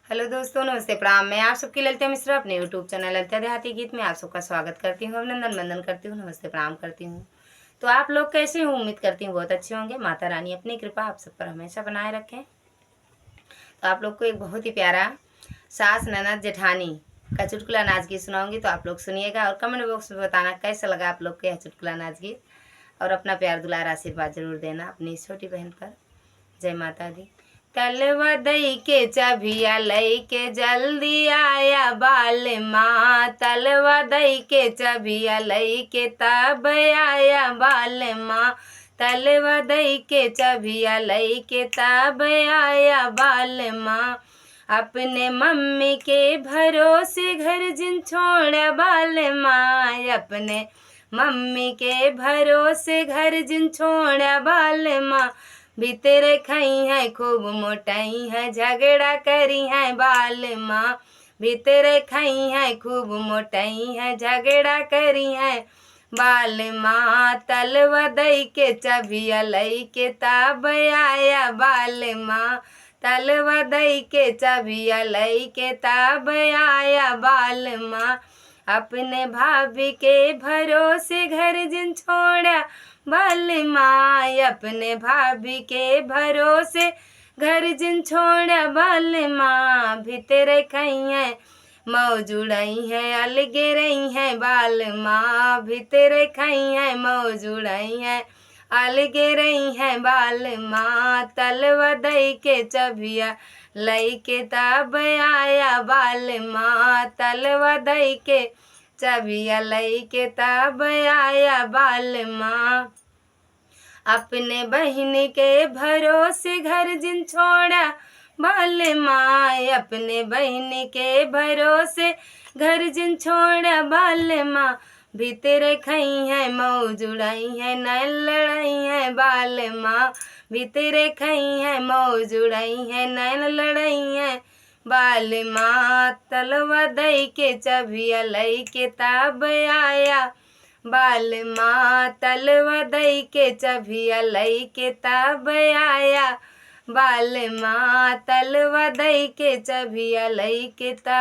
Hello दोस्तों, नमस्ते, प्रणाम। मैं आप सबकी ललिता मिश्रा अपने यूट्यूब चैनल ललिता देहाती गीत में आप सबका स्वागत करती हूँ, अभिनंदन वंदन करती हूँ, नमस्ते प्रणाम करती हूँ। तो आप लोग कैसे हो? उम्मीद करती हूँ बहुत अच्छे होंगे। माता रानी अपनी कृपा आप सब पर हमेशा बनाए रखें। तो आप लोग को एक बहुत ही प्यारा सास ननद जेठानी का चुटकुला नाच गीत सुनाऊंगी, तो आप लोग सुनिएगा और कमेंट बॉक्स में बताना कैसा लगा आप लोग को यह चुटकुला नाच गीत, और अपना प्यार दुलार आशीर्वाद जरूर देना अपनी इस छोटी बहन पर। जय माता दी। तलवा दई के चबिया लई के जल्दी आया बाल माँ, तलवा दई के चबिया लई के तब आया बाल माँ, तलवा दई के चबिया लई के तब आया बाल माँ। अपने मम्मी के भरोसे घर जिन छोड़ा बाल माँ, अपने मम्मी के भरोसे घर जिन छोड़ा बाल माँ। भीतर खाई है खूब मोटाई है झगड़ा करी है बाल माँ, भीतर खाई है खूब मोटाई है झगड़ा करी है बाल माँ। तलवा दई के चबिया लई के तब आया बाल माँ, तलवा दई के चबिया लई के तब आया बाल माँ। अपने भाभी के भरोसे घर जिन छोड़ा बाल माँ, अपने भाभी के भरोसे घर जिन छोड़ा बाल माँ। भीतर खई है मौज उड़ाई है अलगे रही है बाल माँ, भीतर खई है मौज उड़ाई है अलगे रही है बाल माँ। तलवा दई के चबिया लई के तब आया बाल माँ, तलवा दई के चबिया लई के तब आया बाल माँ। अपने बहन के भरोसे घर जिन छोड़ा बाल माँ, अपने बहन के भरोसे घर जिन छोड़ा बाल माँ। भीतर खई है मौज उड़ाई है नैन लड़ाई है बाल माँ, भीतर खई है मौज उड़ाई है नैन लड़ाई है बाल माँ। तलवा दई के चबिया लई के तब आया बाल माँ, तलवा दई के चबिया लई के तब आया बाल माँ, तलवा दई के चबिया लई के तब